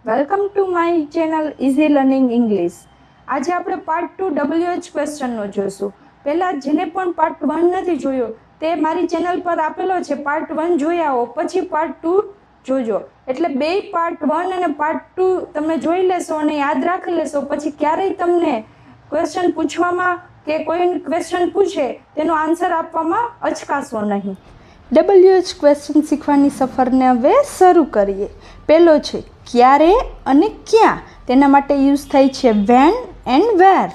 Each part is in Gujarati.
Welcome to my channel easy learning English. આજે આપણે પાર્ટ 2 WH ક્વેશ્ચનનો જોઈશું. પહેલાં જેને પણ પાર્ટ 1 નથી જોયો તે મારી ચેનલ પર આપેલો છે. પાર્ટ 1 જોઈ આવો, પછી પાર્ટ 2 જોજો. એટલે બે પાર્ટ 1 અને પાર્ટ 2 તમે જોઈ લેશો અને યાદ રાખી લેશો. પછી ક્યારેય તમને ક્વેશ્ચન પૂછવામાં કે કોઈ ક્વેશ્ચન પૂછે તેનો આન્સર આપવામાં અચકાશો નહીં. WH ક્વેશ્ચન શીખવાની સફરને હવે શરૂ કરીએ. પહેલો છે ક્યારે અને ક્યાં. તેના માટે યુઝ થાય છે વેન એન્ડ વેર.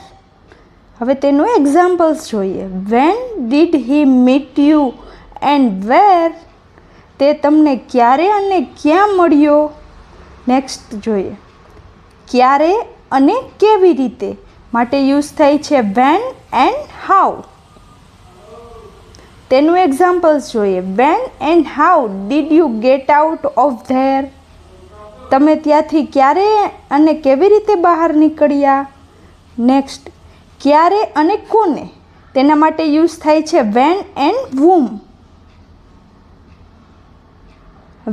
હવે તેનું એક્ઝામ્પલ્સ જોઈએ. When did he meet you and where. તે તમને ક્યારે અને ક્યાં મળ્યો. નેક્સ્ટ જોઈએ ક્યારે અને કેવી રીતે માટે યુઝ થાય છે વેન એન્ડ હાઉ. તેનું એક્ઝામ્પલ્સ જોઈએ. When and how did you get out of there. તમે ત્યાંથી ક્યારે અને કેવી રીતે બહાર નીકળ્યા. નેક્સ્ટ ક્યારે અને કોને. તેના માટે યુઝ થાય છે when and whom.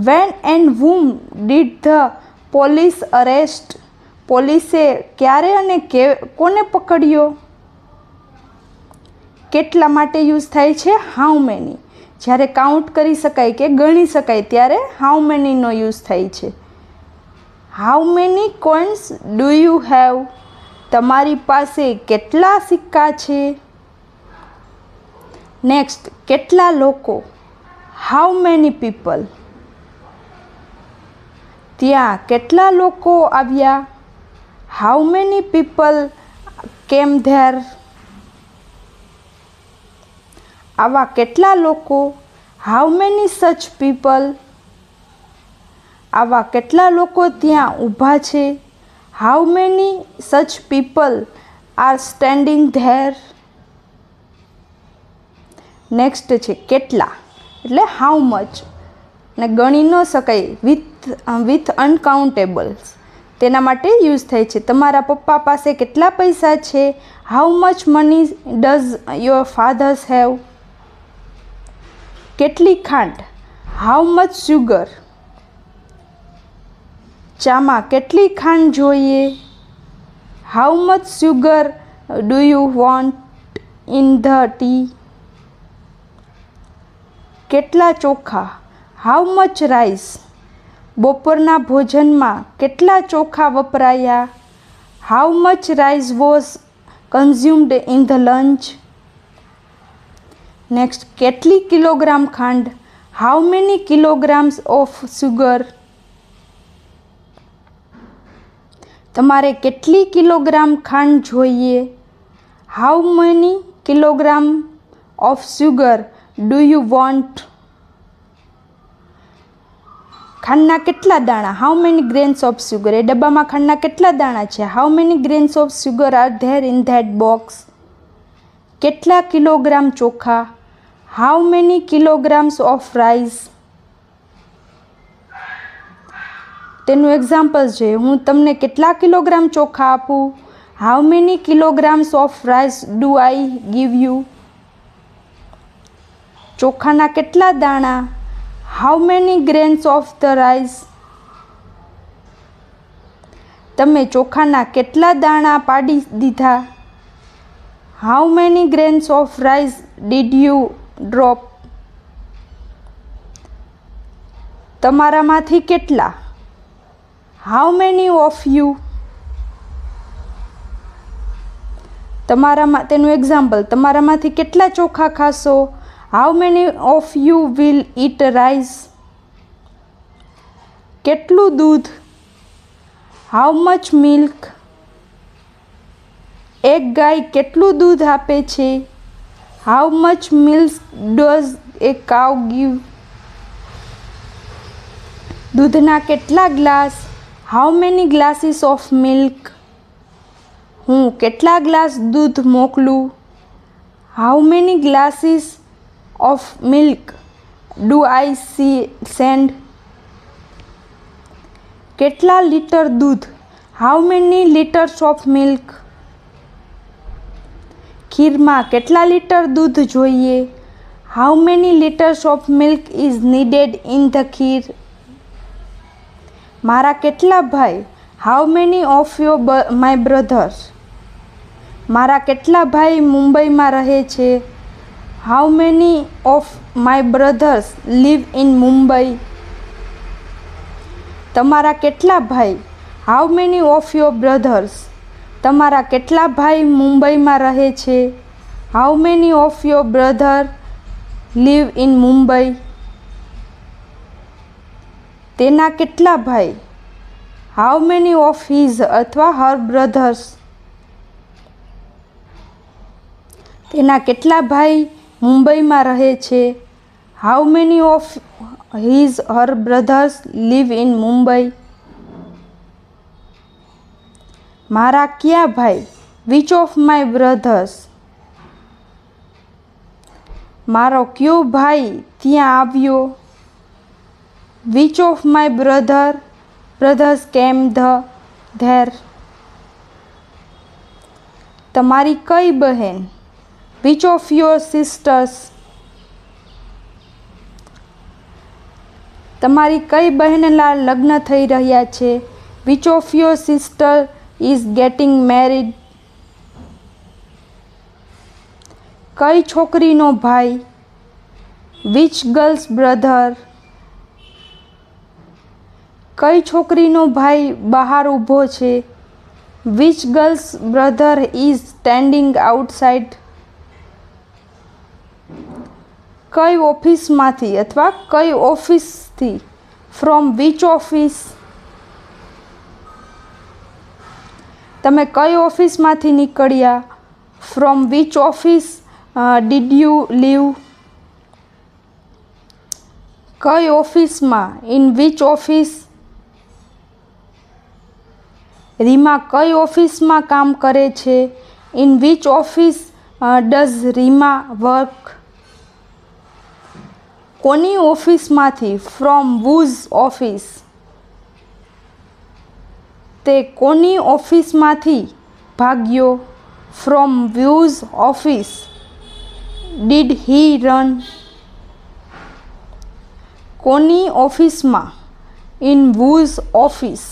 When and whom did the police arrest. પોલીસે ક્યારે અને કોને પકડ્યો. કેટલા માટે યુઝ થાય છે હાઉ મેની. જ્યારે કાઉન્ટ કરી શકાય કે ગણી શકાય ત્યારે હાઉ મેનીનો યુઝ થાય છે. How many coins do you have. તમારી પાસે કેટલા સિક્કા છે. નેક્સ્ટ કેટલા લોકો. How many people. ત્યાં કેટલા લોકો આવ્યા. How many people came there. આવા કેટલા લોકો. How many such people. આવા કેટલા લોકો ત્યાં ઊભા છે. How many such people are standing there. Next છે કેટલા એટલે હાઉ મચ. ને ગણી ન શકાય વિથ અનકાઉન્ટેબલ્સ. તેના માટે યુઝ થાય છે તમારા પપ્પા પાસે કેટલા પૈસા છે. How much money does your fathers have. કેટલી ખાંડ. How much sugar. ચામાં કેટલી ખાંડ જોઈએ. How much sugar do you want in the tea. કેટલા ચોખા. How much rice. બપોરના ભોજનમાં કેટલા ચોખા વપરાયા. How much rice was consumed in the lunch. Next કેટલી કિલોગ્રામ ખાંડ. How many kilograms of sugar. તમારે કેટલી કિલોગ્રામ ખાંડ જોઈએ. How many kilogram of sugar do you want. ખાંડના કેટલા દાણા. How many grains of sugar. એ ડબ્બામાં ખાંડના કેટલા દાણા છે. How many grains of sugar are there in that box. કેટલા કિલોગ્રામ ચોખા. How many kilograms of rice. તેનું એક્ઝામ્પલ છે હું તમને કેટલા કિલોગ્રામ ચોખા આપું. How many kilograms of rice do I give you. ચોખાના કેટલા દાણા. How many grains of the rice. તમે ચોખાના કેટલા દાણા પાડી દીધા. How many grains of rice did you drop. તમારામાંથી કેટલા. How many of you. તેનું એક્ઝામ્પલ તમારામાંથી કેટલા ચોખા ખાશો. How many of you will eat rice. કેટલું દૂધ. How much milk. એક ગાય કેટલું દૂધ આપે છે. How much milk does a cow give. દૂધના કેટલા glass. How many glasses of milk. હું કેટલા ગ્લાસ દૂધ મોકલું. How many glasses of milk do I send. કેટલા લીટર દૂધ. How many litres of milk. ખીરમાં કેટલા લીટર દૂધ જોઈએ. How many litres of milk is needed in the kheer. મારા કેટલા ભાઈ. How many of your my brothers? મારા કેટલા ભાઈ મુંબઈમાં રહે છે? How many of my brothers live in Mumbai? તમારા કેટલા ભાઈ? How many of your brothers? તમારા કેટલા ભાઈ મુંબઈમાં રહે છે? How many of your brother live in Mumbai? તેના કેટલા ભાઈ? હાઉ મેની ઓફ હિઝ અથવા હર બ્રધર્સ? તેના કેટલા ભાઈ મુંબઈમાં રહે છે? How many of his her brothers live in Mumbai? મારા કયા ભાઈ? Which of my brothers? મારો કયો ભાઈ ત્યાં આવ્યો? Which of my brothers came there? તમારી કઈ બહેન? Which of your sisters? તમારી કઈ બહેનના લગ્ન થઈ રહ્યા છે? Which of your sister is getting married? કઈ છોકરીનો ભાઈ? Which girls brother? કઈ છોકરીનો ભાઈ બહાર ઊભો છે? Which girls brother is standing outside? કઈ ઓફિસમાંથી અથવા કઈ ઓફિસથી? From which office? તમે કઈ ઓફિસમાંથી નીકળ્યા? From which office did you leave? કઈ ઓફિસમાં? In which office? રીમા કઈ ઓફિસમાં કામ કરે છે? In which office does Rima work? કોની ઓફિસમાંથી? From whose office? તે કોની ઓફિસમાંથી ભાગ્યો? From whose office did he run? કોની ઓફિસમાં? In whose office?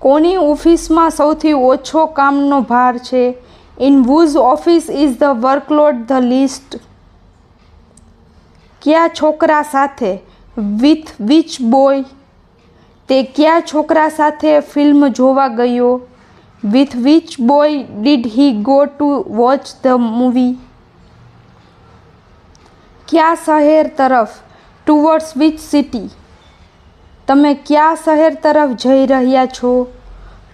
કોની ઓફિસમાં સૌથી ઓછો કામનો ભાર છે? In whose office is the workload the least? કયા છોકરા સાથે? With which boy? તે કયા છોકરા સાથે ફિલ્મ જોવા ગયો? With which boy did he go to watch the movie? કયા શહેર તરફ? Towards which city? તમે કયા શહેર તરફ જઈ રહ્યા છો?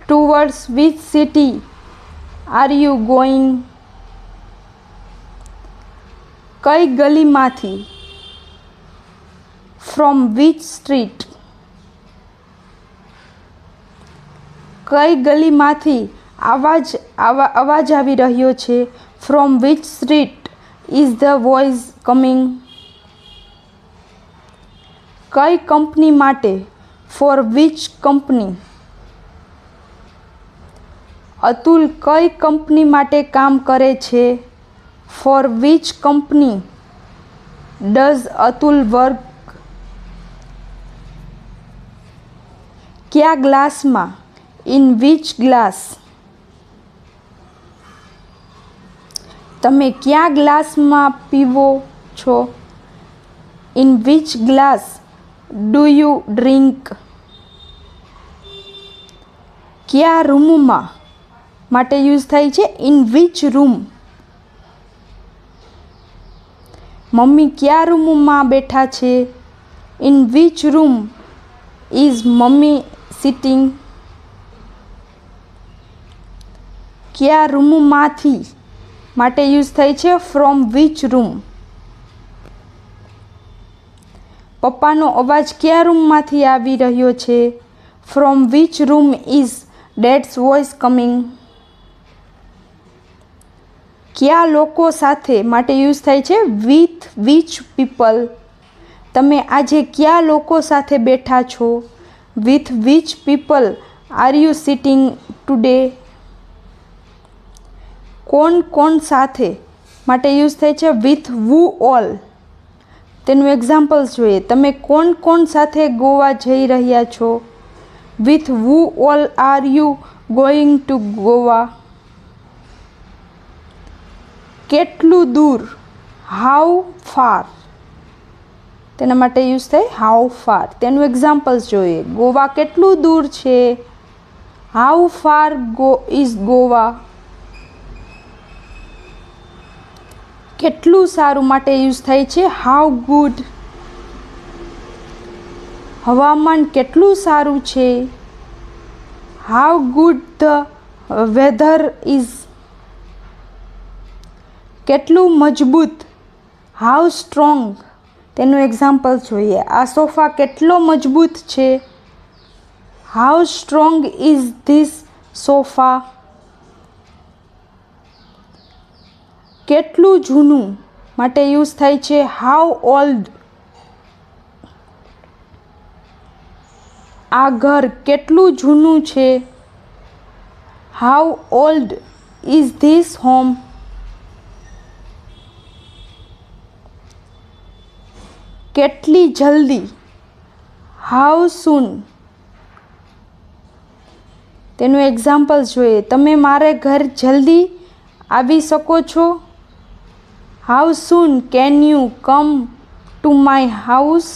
Towards which city are you going? કઈ ગલીમાંથી? From which street? કઈ ગલીમાંથી અવાજ આવી રહ્યો છે? From which street is the voice coming? કઈ કંપની માટે? For which company? અતુલ કઈ કંપની માટે કામ કરે છે? For which company does Atul work? કયા ગ્લાસમાં? In which glass? તમે કયા ગ્લાસમાં પીવો છો? In which glass do you drink? કયા રૂમમાં માટે યુઝ થાય છે? In which room? મમ્મી કયા રૂમમાં બેઠા છે? In which room is mummy sitting? કયા રૂમમાંથી માટે યુઝ થાય છે? From which room? પપ્પાનો અવાજ કયા રૂમમાંથી આવી રહ્યો છે? From which room is dad's voice coming? કયા લોકો સાથે માટે યુઝ થાય છે? With which people? તમે આજે કયા લોકો સાથે બેઠા છો? With which people are you sitting today? કોણ કોણ સાથે માટે યુઝ થાય છે? With who all? તેનું એક્ઝામ્પલ્સ જોઈએ. તમે કોણ કોણ સાથે ગોવા જઈ રહ્યા છો? With who all are you going to Goa? કેટલું દૂર? How far. તેના માટે યુઝ થાય હાઉ ફાર. તેનું એક્ઝામ્પલ્સ જોઈએ. ગોવા કેટલું દૂર છે? How far is Goa? કેટલું સારું માટે યુઝ થાય છે હાઉ ગુડ. હવામાન કેટલું સારું છે? How good the weather is. કેટલું મજબૂત? How strong. તેનું એક્ઝામ્પલ જોઈએ. આ સોફા કેટલો મજબૂત છે? How strong is this sofa? કેટલું જૂનું માટે યુઝ થાય છે હાઉ ઓલ્ડ. આ ઘર કેટલું જૂનું છે? How old is this home? કેટલી જલ્દી? હાઉ સૂન. તેનું એક્ઝામ્પલ જોઈએ. તમે મારે ઘર જલ્દી આવી શકો છો? How soon can you come to my house?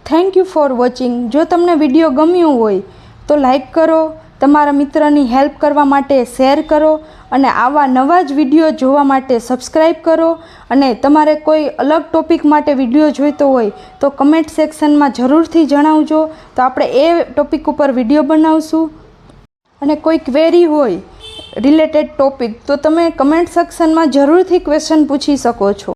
Thank you for watching. જો તમને વિડીયો ગમ્યો હોય તો લાઈક કરો, તમારા મિત્રની હેલ્પ કરવા માટે શેર કરો અને આવા નવા જ વિડીયો જોવા માટે સબસ્ક્રાઈબ કરો. અને તમારે કોઈ અલગ ટોપિક માટે વિડીયો જોઈતો હોય તો કમેન્ટ સેક્શનમાં જરૂરથી જણાવજો, તો આપણે એ ટોપિક ઉપર વિડીયો બનાવશું. અને કોઈ ક્વેરી હોય રિલેટેડ ટોપિક તો તમે કમેન્ટ સેક્શનમાં જરૂરથી ક્વેશ્ચન પૂછી શકો છો.